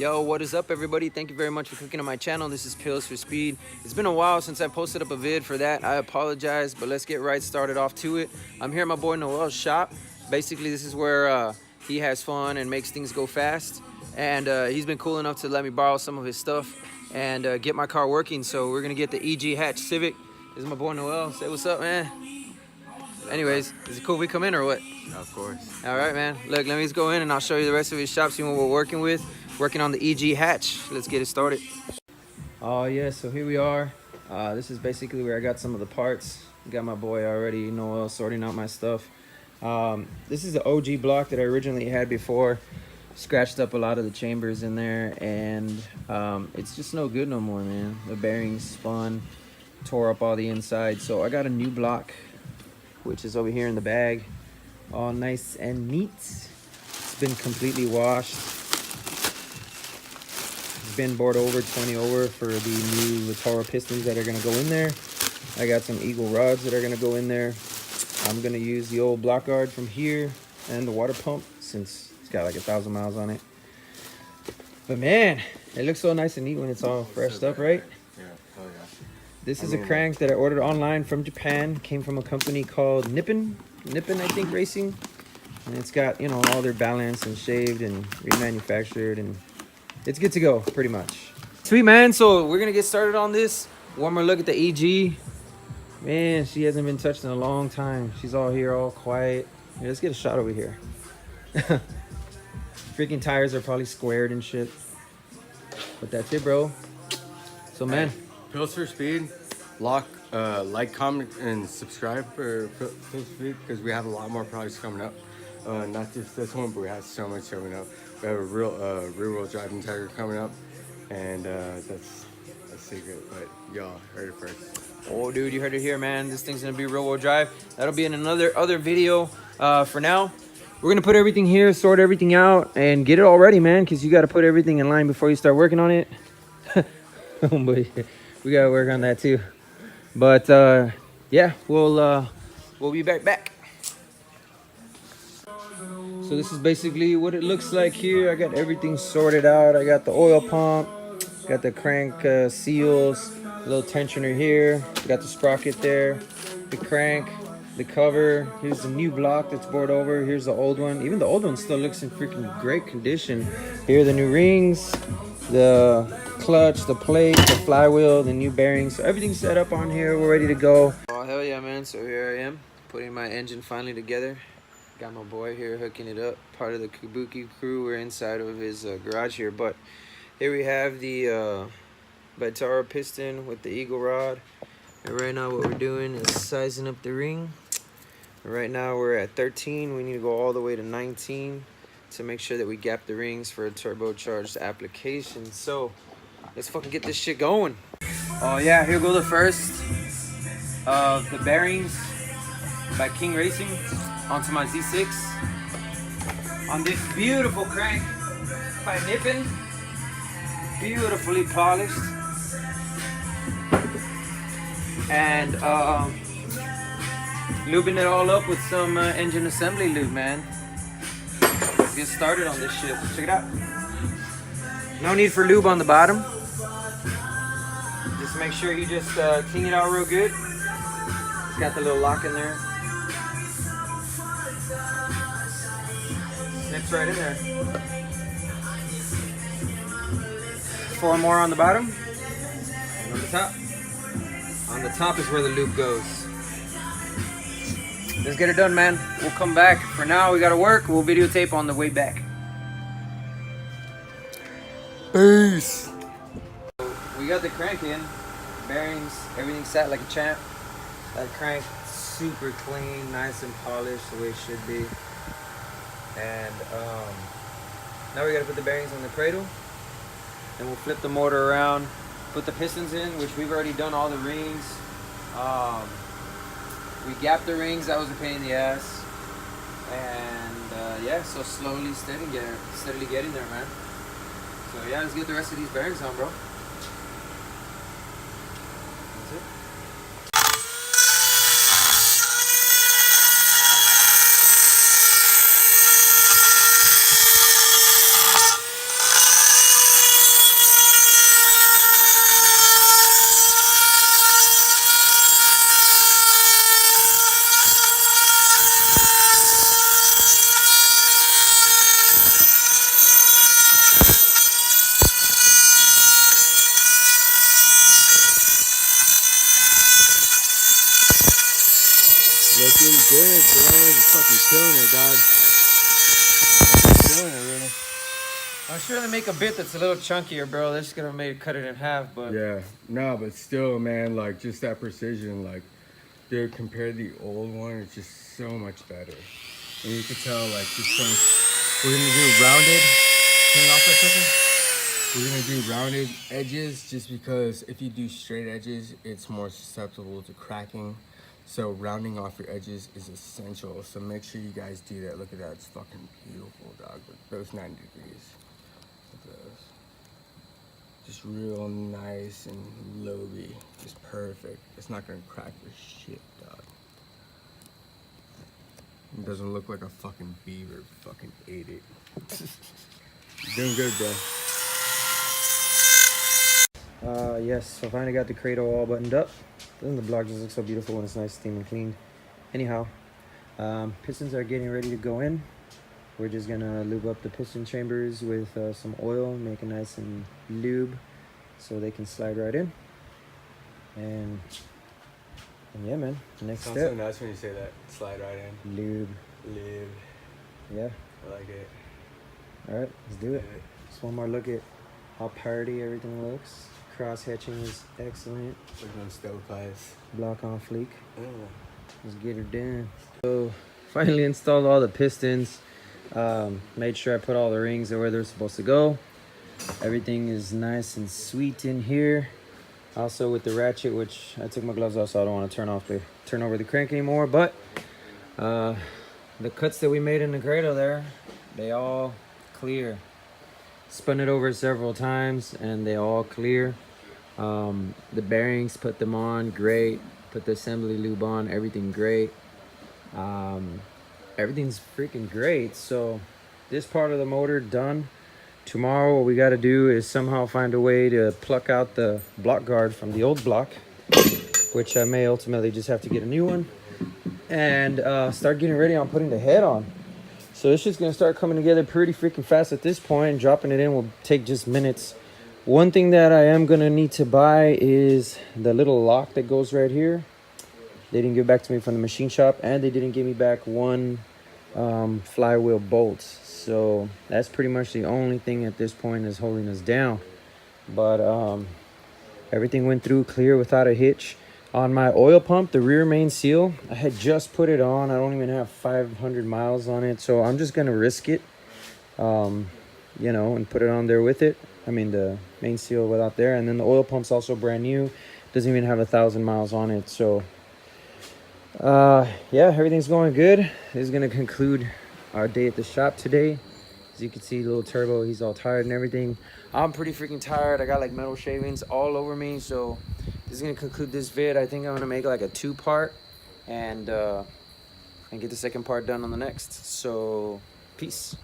Yo, what is up, everybody? Thank you very much for clicking on my channel. This is Pills for Speed. It's been a while since I posted up a vid. For that, I apologize, but let's get right started off to it. I'm here at my boy Noel's shop. Basically, this is where he has fun and makes things go fast. And he's been cool enough to let me borrow some of his stuff and get my car working. So we're gonna get the EG Hatch Civic. This is my boy Noel. Say what's up, man. Anyways, is it cool we come in or what? Of course. All right, man. Look, let me just go in and I'll show you the rest of his shop, see what we're working with. Working on the EG Hatch. Let's get it started. Oh yeah, so here we are. This is basically where I got some of the parts. Got my boy already, Noel, sorting out my stuff. This is the OG block that I originally had before. Scratched up a lot of the chambers in there, and it's just no good no more, man. The bearings spun, tore up all the inside. So I got a new block, which is over here in the bag. All nice and neat. It's been completely washed. Been bored over, 20 over for the new Latoro pistons that are going to go in there. I got some Eagle rods that are going to go in there. I'm going to use the old block guard from here and the water pump since it's got like 1,000 miles on it. But man, it looks so nice and neat when it's all freshed up, right? Yeah, oh yeah. This is a crank that I ordered online from Japan. Came from a company called Nippon, I think, Racing. And it's got, you know, all their balanced and shaved and remanufactured, and it's good to go, pretty much. Sweet, man. So we're gonna get started on this. One more look at the EG. Man, she hasn't been touched in a long time. She's all here, all quiet. Yeah, let's get a shot over here. Freaking tires are probably squared and shit. But that's it, bro. So, man. Hey, Pills for Speed. Like, comment, and subscribe for Pills for Speed because we have a lot more projects coming up. Not just this one, but we have so much coming up. We have a rear-wheel driving Tiger coming up, and that's a secret, but y'all heard it first. Oh, dude, you heard it here, man. This thing's gonna be rear-wheel drive. That'll be in another video. For now, we're gonna put everything here, sort everything out, and get it all ready, man, because you got to put everything in line before you start working on it. Oh, boy. We gotta work on that too. But yeah, we'll be back. So this is basically what it looks like here. I got everything sorted out. I got the oil pump, got the crank seals, a little tensioner here, got the sprocket there, the crank, the cover. Here's the new block that's bored over. Here's the old one. Even the old one still looks in freaking great condition. Here are the new rings, the clutch, the plate, the flywheel, the new bearings. So everything's set up on here. We're ready to go. Oh, hell yeah, man. So here I am, putting my engine finally together. Got my boy here hooking it up. Part of the Kabuki crew. We're inside of his garage here. But here we have the Latoro piston with the Eagle rod. And right now what we're doing is sizing up the ring. And right now we're at 13. We need to go all the way to 19 to make sure that we gap the rings for a turbocharged application. So let's fucking get this shit going. Oh yeah, here go the first of the bearings by King Racing onto my Z6 on this beautiful crank by Nippon, beautifully polished, and lubing it all up with some engine assembly lube, man. Let's get started on this shit. Check it out. No need for lube on the bottom. Just make sure you just clean it out real good. It's got the little lock in there. Snips right in there. 4 more on the bottom. And on the top. On the top is where the lube goes. Let's get it done, man. We'll come back. For now, we gotta work. We'll videotape on the way back. Peace. We got the crank in. Bearings, everything sat like a champ. That crank super clean, nice and polished the way it should be. And now we gotta put the bearings on the cradle, and we'll flip the motor around, put the pistons in, which we've already done all the rings. We gapped the rings. That was a pain in the ass. And yeah, so slowly, steadily getting there, man. So yeah, let's get the rest of these bearings on, bro. That's it. good, bro. You're fucking killing it, dog. Fucking killing it, really. I'm sure they make a bit that's a little chunkier, bro. They're just gonna maybe cut it in half, but Yeah, no, but still, man, like just that precision, like, dude, compared to the old one, it's just so much better. And you can tell, like, just from, we're gonna do rounded. Turn it off for a second. We're gonna do rounded edges just because if you do straight edges, it's more susceptible to cracking. So rounding off your edges is essential. So make sure you guys do that. Look at that, it's fucking beautiful, dog. With those 90 degrees. Look at those. Just real nice and lowy. Just perfect. It's not gonna crack your shit, dog. It doesn't look like a fucking beaver fucking ate it. You're doing good, bro. yes, so finally got the cradle all buttoned up. Doesn't the block just look so beautiful when it's nice, steam and clean? Anyhow, pistons are getting ready to go in. We're just gonna lube up the piston chambers with some oil, make it nice and lube so they can slide right in. And yeah, man, next Sounds step. so nice when you say that. Slide right in. Lube. Live. Yeah. I like it. All right, let's do it. Just one more look at how party everything looks. Cross hatching is excellent. Look at them stovepipes. Block on fleek. Yeah. Let's get her done. So finally installed all the pistons. Made sure I put all the rings where they're supposed to go. Everything is nice and sweet in here. Also with the ratchet, which I took my gloves off, so I don't want to turn over the crank anymore. But the cuts that we made in the cradle there, they all clear. Spun it over several times and they all clear. The bearings, put them on, great. Put the assembly lube on, everything great. Everything's freaking great. So this part of the motor done. Tomorrow what we got to do is somehow find a way to pluck out the block guard from the old block, which I may ultimately just have to get a new one, and start getting ready on putting the head on. So it's just gonna start coming together pretty freaking fast at this point. Dropping it in will take just minutes. One thing that I am gonna need to buy is the little lock that goes right here. They didn't give it back to me from the machine shop, and they didn't give me back one flywheel bolt. So that's pretty much the only thing at this point is holding us down. But everything went through clear without a hitch. On my oil pump, the rear main seal, I had just put it on. I don't even have 500 miles on it, so I'm just gonna risk it, you know, and put it on there with it. I mean, the main seal without there, and then the oil pump's also brand new. Doesn't even have 1,000 miles on it. So yeah, everything's going good. This is gonna conclude our day at the shop today. As you can see, little turbo, he's all tired and everything. I'm pretty freaking tired. I got like metal shavings all over me. So this is gonna conclude this vid. I think I'm gonna make like a 2-part and get the second part done on the next. So peace.